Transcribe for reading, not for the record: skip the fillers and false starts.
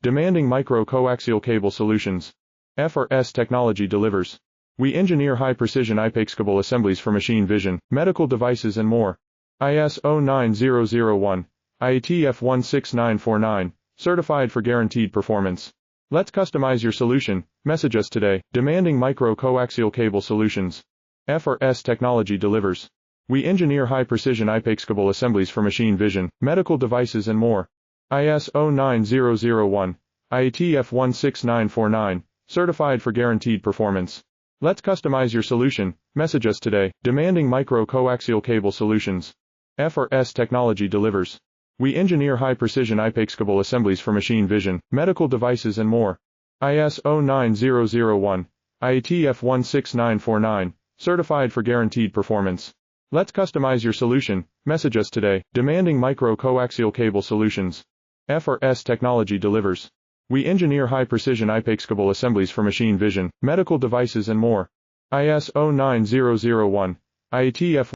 demanding micro-coaxial cable solutions. FRS technology delivers. We engineer high-precision IPACable assemblies for machine vision, medical devices and more. ISO 9001, IATF 16949, certified for guaranteed performance. Let's customize your solution. Message us today, demanding micro-coaxial cable solutions. FRS technology delivers. We engineer high-precision IPACable assemblies for machine vision, medical devices and more. ISO 9001, IATF 16949, certified for guaranteed performance. Let's customize your solution. Message us today, demanding micro-coaxial cable solutions. FRS technology delivers. We engineer high-precision IPACable assemblies for machine vision, medical devices and more. ISO 9001, IATF 16949, certified for guaranteed performance. Let's customize your solution. Message us today, demanding micro-coaxial cable solutions. FRS technology delivers. We engineer high-precision IPACable assemblies for machine vision, medical devices and more. ISO 9001, IATF